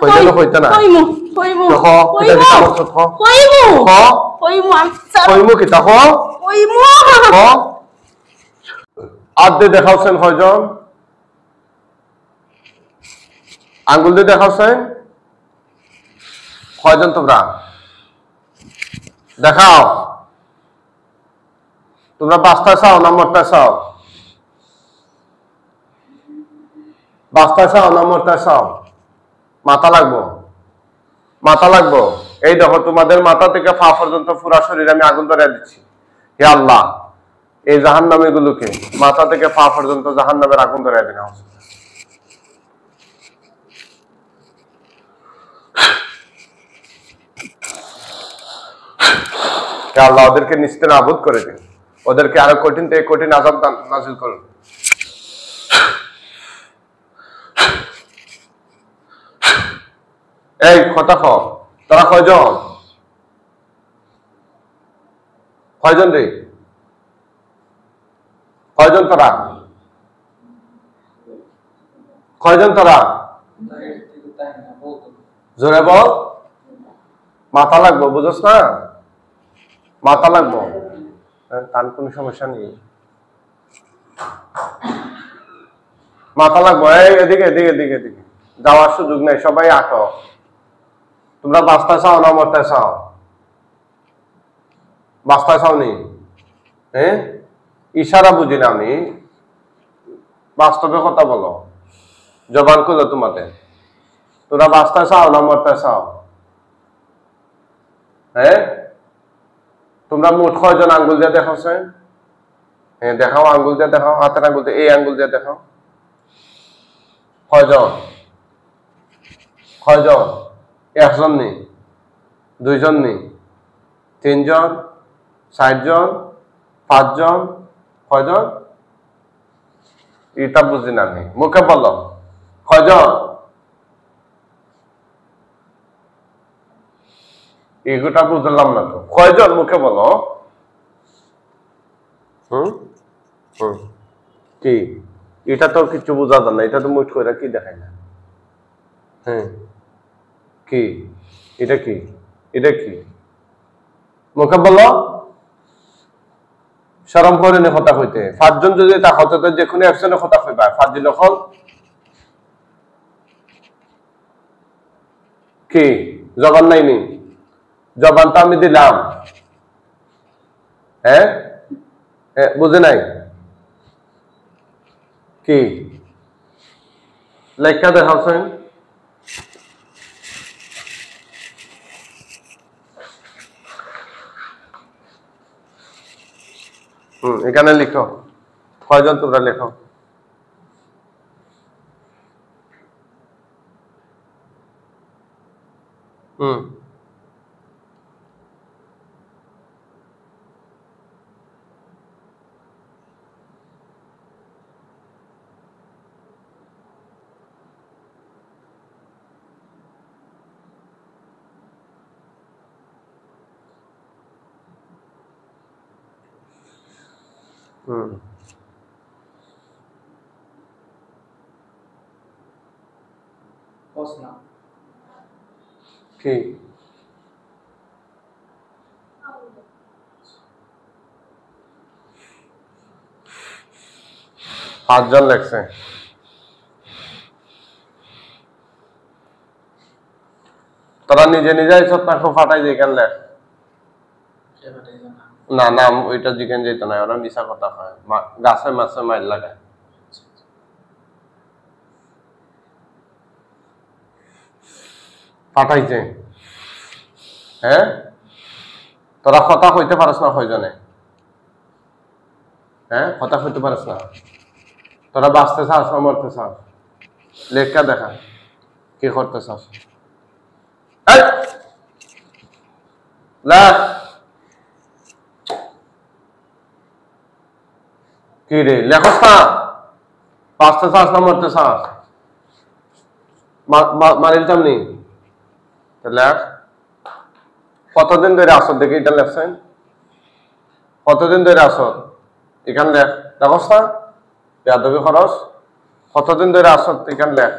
কইলো কইতা না কইমু কইমু কিতা কিতা করছ খ কইমু খ কইমু আমি কইমু কিতা খ কইমু খ আদে দেখাওছেন কয়জন আঙ্গুল দিয়ে দেখাওছেন কয়জন তোমরা দেখাও তোমরা বাস্তা চাও না মরতে চাও বাস্তা চাও না মরতে চাও মাথা লাগবো এই দেখো তোমাদের মাথা থেকে পা পর্যন্ত পুরা শরীর আমি আগুন ধরে দিচ্ছি হে আল্লাহ এই জাহান্নামী গুলোকে মাথা থেকে পা পর্যন্ত জাহান্নামের আগুন ধরে দিন হে আল্লাহ ওদেরকে নিস্তেজ নাবুদ করে দিন ওদেরকে আরো কঠিন থেকে কঠিন আযাব নাযিল করুন এই কথা ক তোরা কয়জন রে কয়জন তোরা জোরে বল মাথা লাগবো বুঝছ না মাথা লাগবো তার কোনো সমস্যা নেই মাথা লাগবো এই এদিকে এদিকে এদিকে এদিকে যাওয়ার সুযোগ নেই সবাই আটো তোমরা বাস্তা চাও না মরতে চাও বাস্তা চাও নি হ্যাঁ ইশারা বুঝি না আমি বাস্তবে কথা বলো জবান খুলো তোমাদের তোমরা বাস্তা চাও না মরতে চাও হ্যাঁ তোমরা মোট কয়জন আঙ্গুল দিয়ে দেখাওছে হ্যাঁ দেখাও আঙ্গুল দিয়ে দেখাও হাতের আঙ্গুল দিয়ে এই আঙ্গুল দিয়ে দেখাও কয়জন একজন নেই দুইজন নেই তিনজন 4 জন 5 জন কয়জন এটা বুঝি না আমি মুখে বলো কয়জন এগুটা বুঝলাম না তো কয়জন মুখে বলো কি এটা তো কিছু বোঝা যায় না এটা তো মুখ করে কি দেখায় না হ্যাঁ কি এটা কি মুখে বলো শরম করে নে কথা কইতে 5 জন যদি তা হতে তো যে কোনো একজনের কথা কইবা 5 জন এখন কি জবান নাই নি জবান তো আমি দিলাম হ্যাঁ বুঝে নাই কি লেখা দেখাচ্ছেন এখানে লিখো কয়জন তোমরা লেখো কি 5 জন লেখছে তোরা নিজে নিজে সত্য ফাটাই দিয়ে কেন লেখ না না ওইটা জিজ্ঞেস যেত না ওরা মিশা কথা হয় গাছে মাছে মাইল লাগায় পাঠাইছে হ্যাঁ তোরা কথা কইতে পারস না কয়জনে হ্যাঁ কথা কইতে পারস না তোরা বাঁচতে চাস না মরতে চাস লেখা দেখা কি করতে চাস কি রে লেখস না বাঁচতে চাস না মরতে চাস মারিলতাম নি লেখ কতদিন ধরে আসর দেখি এটা লেখছেন কতদিন ধরে আসর এখান লেখ দেখস না বেয়াদবি খরচ কতদিন ধরে আসর এখান লেখ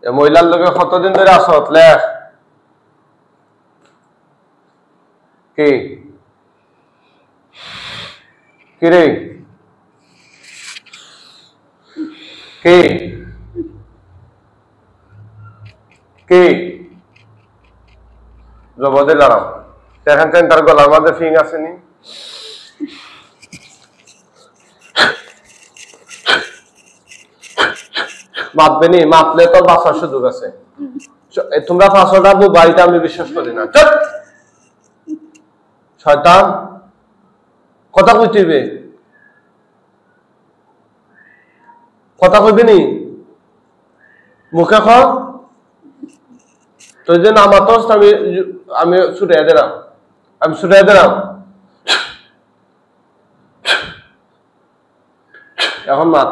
এ মহিলার লগে কতদিন ধরে আসত লেখ কি কিরে কি কি জবাদে লড়াম এখন তার গলার মধ্যে ফিং আসেনি মাপবে নি মাপলে তোর বাঁচার সুযোগ আছে তোমরা পাঁচটা বাড়িতে আমি বিশ্বাস করি না চল শয়তান কথা কইতে কথা কইবি নি মুখে খ তুই যে নামাতস আমি ছুটে দিলাম এখন মাত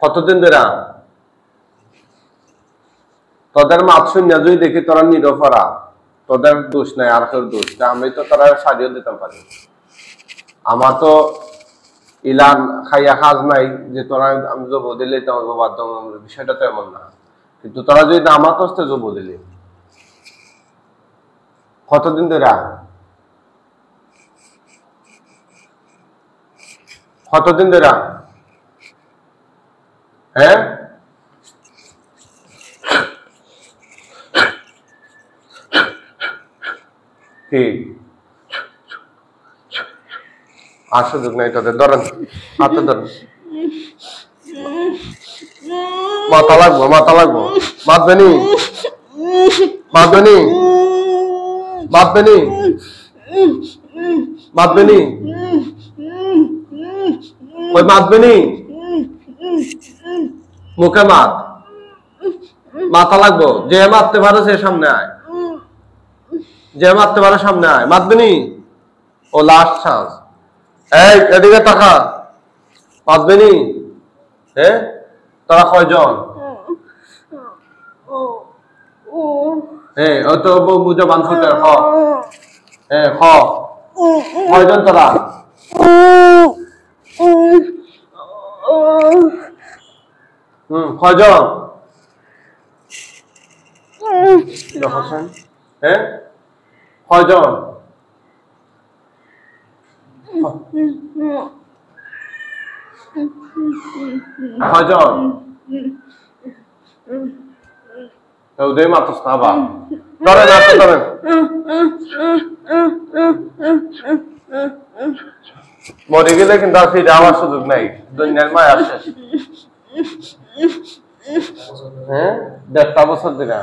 কতদিন ধরে তোদের মাত শূন্য যদি দেখি তোরা নিরফরা তোদের দোষ নাই আর তোর দোষ আমি তো তোরা সাজিয়ে দিতাম পারি আমার তো ইলান খাইয়া কাজ নাই যে তোরা আমি জব দিলে তোমার বাধ্য বিষয়টা তো এমন না কিন্তু তোরা যদি নামাত হচ্ছে জব দিলে কতদিন ধরে হ্যাঁ কি আর সুযোগ নাই তোদের ধরেন হাতে ধরেন মাথা লাগবো মাতবেনি ওই মাতবেনি মুখে মাথা লাগবো যে মারতে পারে সে সামনে আয় মাতবেনি ও লাস্ট চান্স এই এদিকে টাকা মাতবেনি হ্যাঁ তোরা কয়জন হ্যাঁ ও তো বুঝে বানফুটের হ্যাঁ কয়জন তোরা কয়জন হ্যাঁ কয়জন উদয় মাতস না বা ধরেন মরে গেলে কিন্তু আর ফিরে আমার সুযোগ নাই দুনিয়ার মায় আসে হ্যাঁ 1.5 বছর দিনা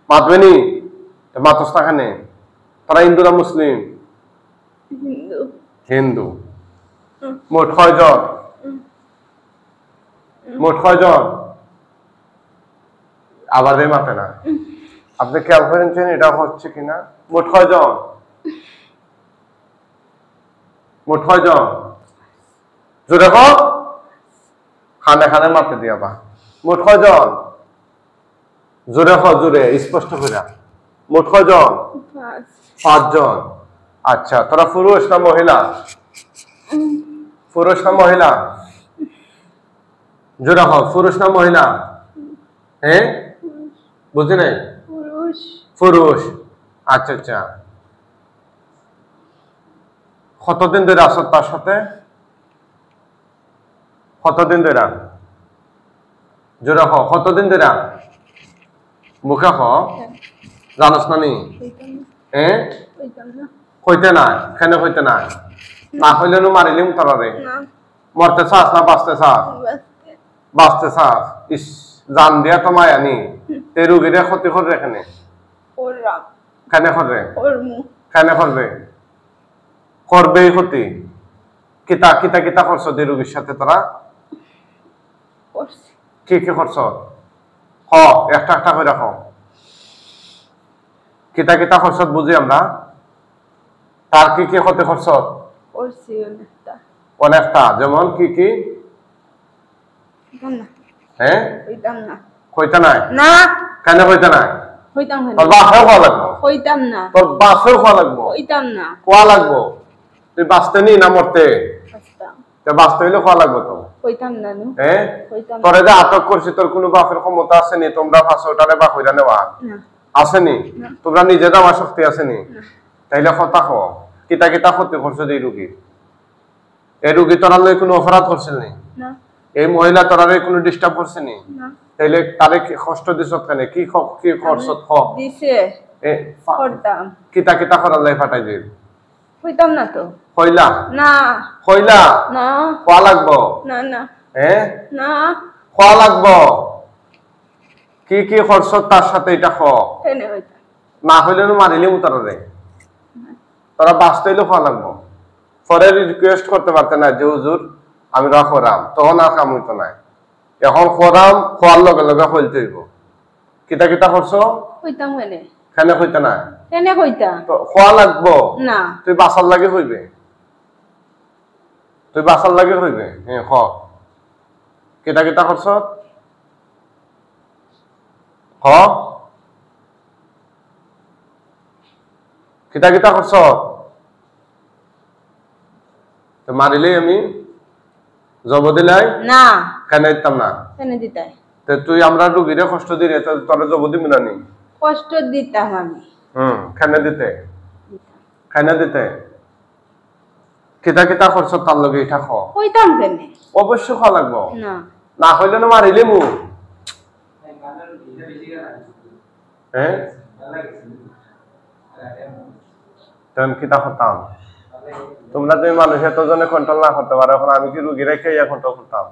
মাতবেনি মাতস না খানে তারা হিন্দু না মুসলিম হিন্দু মোট কয়জন আবার মাতে না আপনি খেয়াল করেছেন এটা হচ্ছে কিনা মোট কয়জন জোরে খানে মারতে দিয়া বা মোট কয়জন জোরে স্পষ্ট করে মোট কয়জন 5 জন আচ্ছা তোরা পুরুষ না মহিলা জোরে পুরুষ না মহিলা হ্যাঁ বুঝি নাই পুরুষ আচ্ছা কতদিন ধরে আসত তার সাথে জোরে কতদিন ধরে মুখে জানোস না নি হ্যাঁ কইতে নাই কেন কইতে নাই না হইলে মারিলিম তোরা রে মরতে চাস না বাঁচতে চাস ইস জান দিয়া তো মায়ানি তে রুগীরে ক্ষতি করবে এখানে করবেই ক্ষতি কিতা করছ দে রুগীর সাথে তোরা কি করছ একটা করে রাখো কিতা করছ বুঝি আমরা তার কি ক্ষতি করছ অনেকটা যেমন কি হ্যাঁ কইতা নাই না কেন কইতা নাই তোর বাসেও খাওয়া লাগবো তোর বাসেও খাওয়া লাগবো কোয়া লাগবো তুই বাঁচতে নি না মরতে বাঁচতে হইলে খাওয়া লাগবো তো কইতাম না নু হ্যাঁ কইতাম তোরে যে আটক করছি তোর কোনো বাপের ক্ষমতা আছে নি তোমরা 500 টাকা বা কইরা নেওয়া না আছে নি তোমরা নিজে দেওয়ার শক্তি আছে নি তাইলে কথা কও কিতা কিতা ক্ষতি করছো এই রুগী তোরা লই কোনো অপরাধ করছিল নি না এই মহিলা তোরারে কোনো ডিস্টার্ব করছে নি না তাইলে তারে কি কষ্ট দিছ কেন কি কি করছ খ দিছে এ করতাম কিতা কিতা করার লাই ফাটাই দিই কইতাম না তো কইলা না কইলা না কোয়া লাগবো না না হ্যাঁ না কোয়া লাগবো কি কি করছ তার সাথে এটা খ কেন হইতাম না হইলে মারিলে উতারে তোরা বাঁচতেইলে কোয়া লাগবো পরে রিকোয়েস্ট করতে পারতে না যে হুজুর আমি খরাম তখন আর কাম হইতো না এখন খরাম খোয়ার লগে লগে হইতে হইব কিতা কিতা করছ কইতাম কেন হইতে না কেন কইতা তো খোয়া লাগবো না তুই বাসার লাগে হইবে তুই বাসার লাগে হইবে হ্যাঁ খ কিতা কিতা করছ খ কিতা কিতা করছ তো মারিলেই আমি জব দিলাই না কেন দিতাম না কেন দিতাই তো তুই আমরা রুগীরে কষ্ট দিই রে তোর জব দিবি না নি কষ্ট দিতাম আমি কেন দিতে কেন দিতে কিতা কিতা করছ তার লগে এটা খ কইতাম কেন অবশ্যই খাওয়া লাগবো না না হইলে না মারিলে মু হ্যাঁ তেমন কিতা করতাম তোমরা তুমি মানুষ এতজনে কন্ট্রোল না করতে পারো এখন আমি কি রুগী রেখে কন্ট্রোল করতাম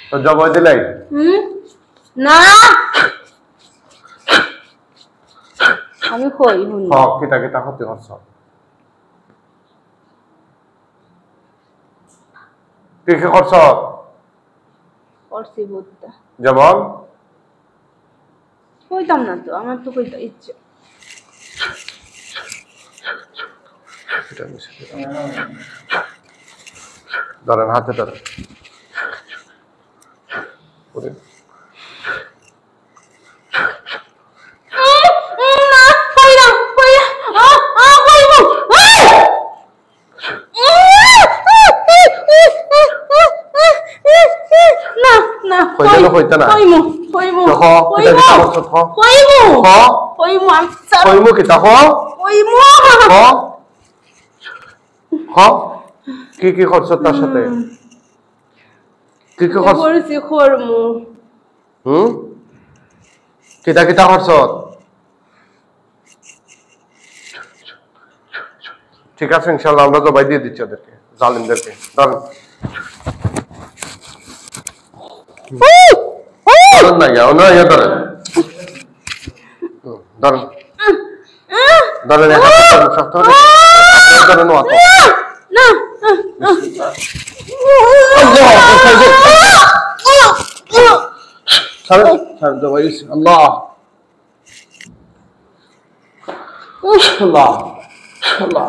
তো জবাই দিলাই না আমি কই হুনি হক কিতা কিতা ক্ষতি করছ কি কি করছ করছি বুদ্ধা যেমন কইতাম না তো আমার তো কইতা ইচ্ছে ধরেন হাতে ধরেন কইলে কইতা না কইমু কইমু দেখো কিতা কিতা করছ খ কইমু খ কইমু আমি কইমু কিতা খ কইমু খ খ কি কি করছ তার সাথে কি কি করছ করছি খরমু কিতা কিতা করছ ঠিক আছে ইনশাআল্লাহ আমরা জবাই দিয়ে দিচ্ছি ওদেরকে জালিমদেরকে ধরেন ধরেন না ইয়া না ইয়া ধরেন ধরেন ধরেন শক্ত ধরেন ওয়াত না ছাড়েন ছাড়েন জবাই আল্লাহ আল্লাহ আল্লাহ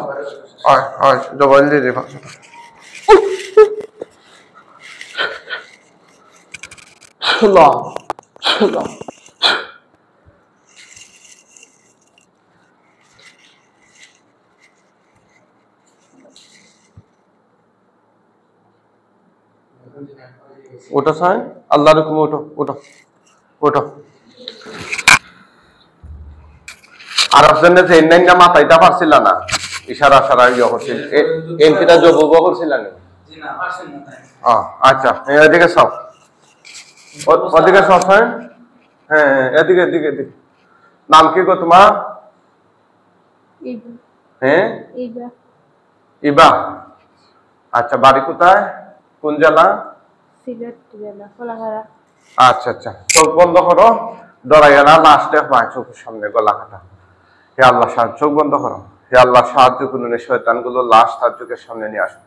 আয় আয় জবাই দিয়ে দে আল্লাহ আল্লাহ ওটা সাইন আল্লাহর হুকুমে ওঠো ওঠো ওঠো আর আপনাদের যে এন্ডাইনটা মাথাইটা পারছিল না ইশারা সারা ইয়ে করছিল এনকিটা জবুব করছিল না জি না পারছেন না আচ্ছা এদিকে সব ওদিকে সব হ্যাঁ এদিকে এদিকে এদিকে নাম কি গো তোমার হ্যাঁ ইবা আচ্ছা বাড়ি কোথায় কোন জেলা সিলেট জেলা কোলাঘাড়া আচ্ছা আচ্ছা চোখ বন্ধ করো ডরাইয়া না লাস্টে চোখের সামনে গলা কাটা হে আল্লাহ সাহায্য চোখ বন্ধ করো হে আল্লাহ সাহায্য করুন এই শয়তানগুলো লাশ তার চোখের সামনে নিয়ে আসো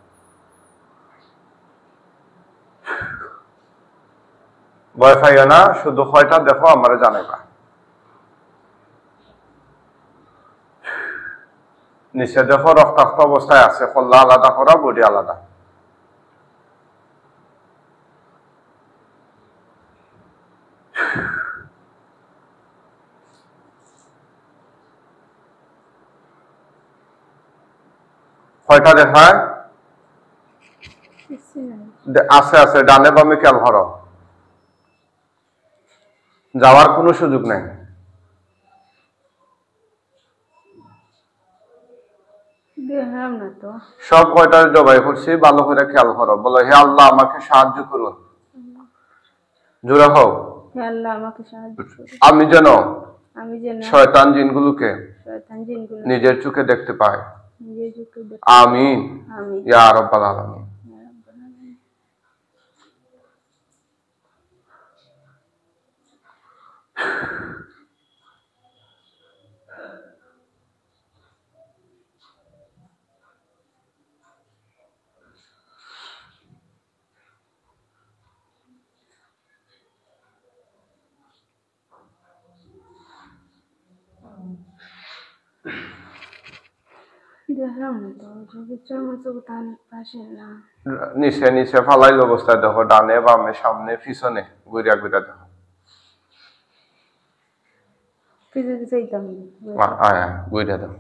ভয় পাইও না শুধু হয়টা দেখো আমারে জানাইবা নিচে দেখো রক্তাক্ত অবস্থায় আছে কল্লা আলাদা করা বডি আলাদা কয়টা দেখায় আছে আছে, ডানে বামে খেয়াল করো, যাওয়ার কোনো সুযোগ নাই। দেখলাম না তো। সব কয়টা জবাই করছি, ভালো করে খেয়াল করো, বলো হে আল্লাহ আমাকে সাহায্য করুন, জোরে হোক। হে আল্লাহ আমাকে সাহায্য করুন, আমি যেন আমি যেন শয়তান জিনগুলোকে শয়তান জিনগুলো নিজের চোখে দেখতে পাই। নিজের চোখে দেখতে আমিন আমি ইয়া রাব্বাল আলামিন। দেখলাম না তো, চোখের মতো তার পাশে না। নিচে নিচে ফালাইল অবস্থায় দেখো, ডানে বামে সামনে পিছনে ঘুরিয়া ঘুরিয়া দেখো। পিছে পিছে যাইতাম আয় ঘুরিয়া দেখো।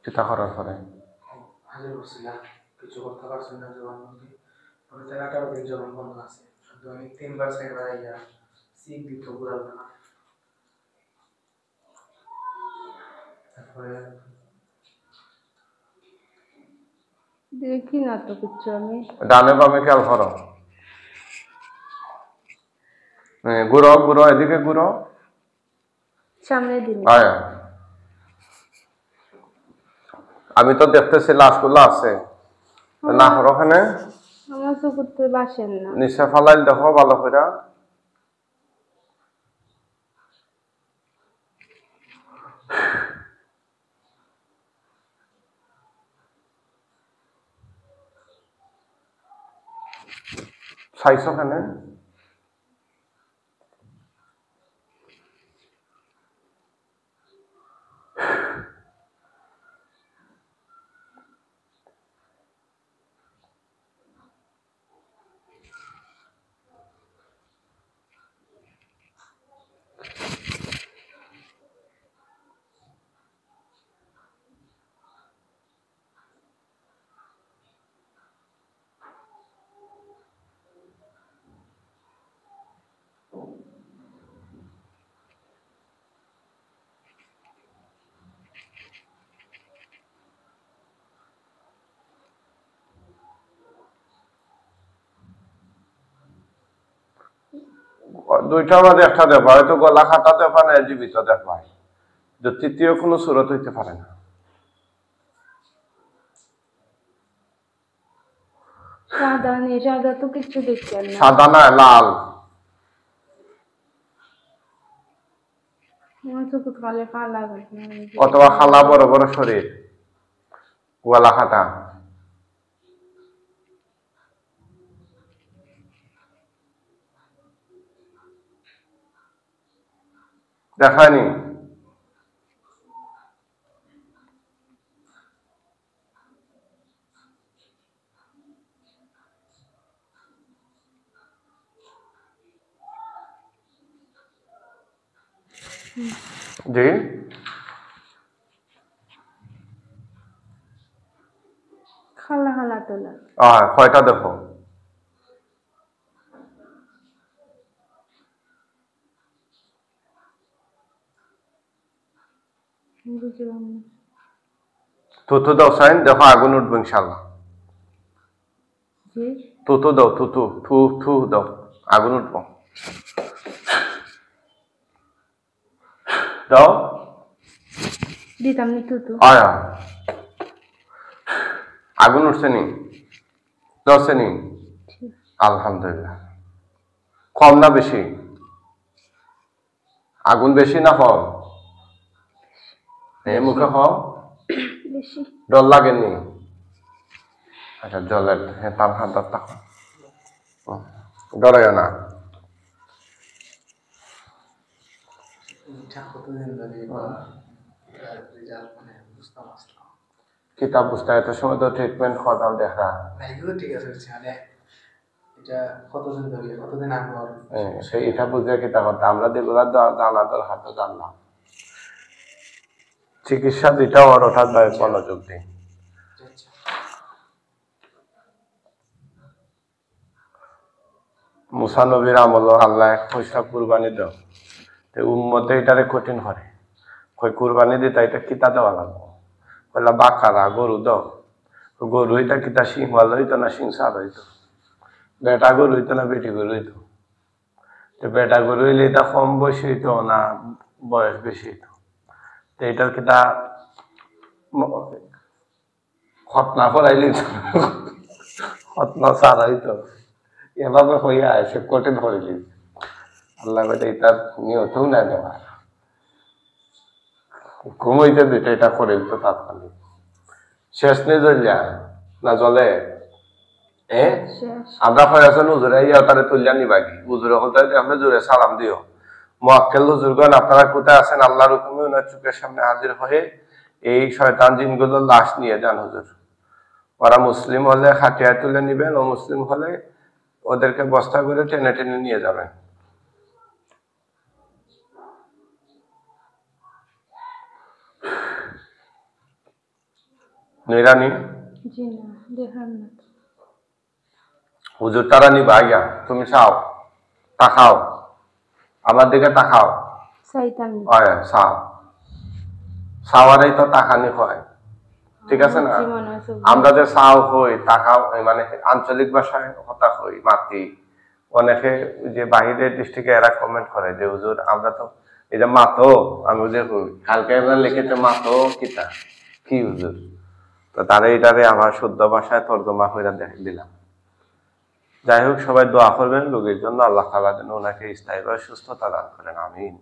চিন্তা করার পরে কিছু করতে পারছেন না জবানবন্দি, আমি তার 18 দিন জবানবন্দ আছে, কিন্তু আমি 3বার 4বার আইয়া সিক দিত ঘুরাল না। তারপরে দেখি না তো কিছু আমি। ডানে বামে খেয়াল করো, ঘুরো ঘুরো, এদিকে ঘুরো, সামনে দিন আয়। আমি তো দেখতেছি লাশগুলো আছে না, করো ওখানে আমার চোখের তো বাসেন না। নিচে ফালাইল দেখো ভালো করে। চাইছো ওখানে দুইটা বাদে একটা দেখবা, হয়তো গলা খাটা দেখবা না জীবিত দেখবা, যে তৃতীয় কোনো সুরত হইতে পারে না। সাদা নেই, সাদা তো কিছু দেখছেন না। সাদা না, লাল। আমার চোখে কালে কালা অথবা খালা বড় বড় শরীর, গলা খাটা। দেখায়নি জি, খালা খালা তোলা। কয়টা দেখো, বুঝলাম না। থুতু দাও সাইন, দেখো আগুন উঠবে ইনশাল্লাহ। জি থুতু দাও, থুতু থু থু দাও, আগুন উঠবো, দাও। দিতাম নি তো। আয় আগুন উঠছে নি, ধরছে নি, আলহামদুলিল্লাহ। কম না বেশি, আগুন বেশি না কম, মুখে খাও, বেশি ডর লাগেনি? আচ্ছা জলের তার হাত থাকো, ডরাইও না। কতদিন ধরে রেজাল্ট মানে বুঝতাম আসলাম কিতাব বুঝতে এত সময় তো ট্রিটমেন্ট করাও দেখা না এগুলো ঠিক আছে মানে এটা কতদিন ধরে কতদিন আগে সেই এটা বুঝে কিতাব করতে আমরা যেগুলো জানা দরকার তো জানলাম চিকিৎসা যেটা ওর হঠাৎ ভাবে মনোযোগ দিই মুসা নবীর আমল আল্লাহ পয়সা কুরবানি দাও তো উম্মতে এটারে কঠিন করে কই কুরবানি দিতে এটা কিতা দেওয়া লাগবো কইলা বাকারা গরু দাও গরু এটা কিতা সিংওয়াল হইতো না সিংসার হইতো বেটা গরু হইতো না বেটি গরু হইতো তো বেটা গরু হইলে এটা কম বয়স হইতো না বয়স বেশি হইতো তো এটার কিতা খতনা করাইলে খতনা সার হইতো এভাবে হইয়া আছে কঠিন করিলি আল্লাহ বেটা এটার নিয়তেও না দেওয়ার ঘুমাইতে দিতে এটা করে দিত তাৎক্ষণিক শেষ নেই জ্বলিয়া না জলে আমরা হয়ে আছেন উজুরে ইয়া তারে তুলিয়া নিবা কি উজুরে হতে আমরা জোরে সালাম দিও মুআক্কেল হুজুরগণ আপনারা কোথায় আছেন আল্লাহর হুকুমে ওনার চোখের সামনে হাজির হয়ে এই শয়তান জিনগুলোর লাশ নিয়ে যান হুজুর ওরা মুসলিম হলে খাটিয়া তুলে নিবেন ও মুসলিম হলে ওদেরকে বস্তা করে টেনে টেনে নিয়ে যাবেন নিরানি জি না দেখার না হুজুর তারা নিবা ইয়া তুমি চাও তাকাও আমার দিকে তাকাও শয়তান চাও চাওয়ারই তো তাকানি হয় ঠিক আছে না আমরা যে চাও হই তাকাও মানে আঞ্চলিক ভাষায় কথা হই মাতি অনেকে যে বাহিরের ডিস্ট্রিক্টে এরা কমেন্ট করে যে হুজুর আমরা তো এই যে মাতো আমি যে হই কালকে এবার লিখেছে মাতো কিতা কি হুজুর তো তারা এটারে আমার শুদ্ধ ভাষায় তর্জমা করে দিলাম যাই হোক সবাই দোয়া করবেন রোগীর জন্য আল্লাহ তাআলা যেন ওনাকে স্থায়ীভাবে সুস্থতা দান করেন আমিন।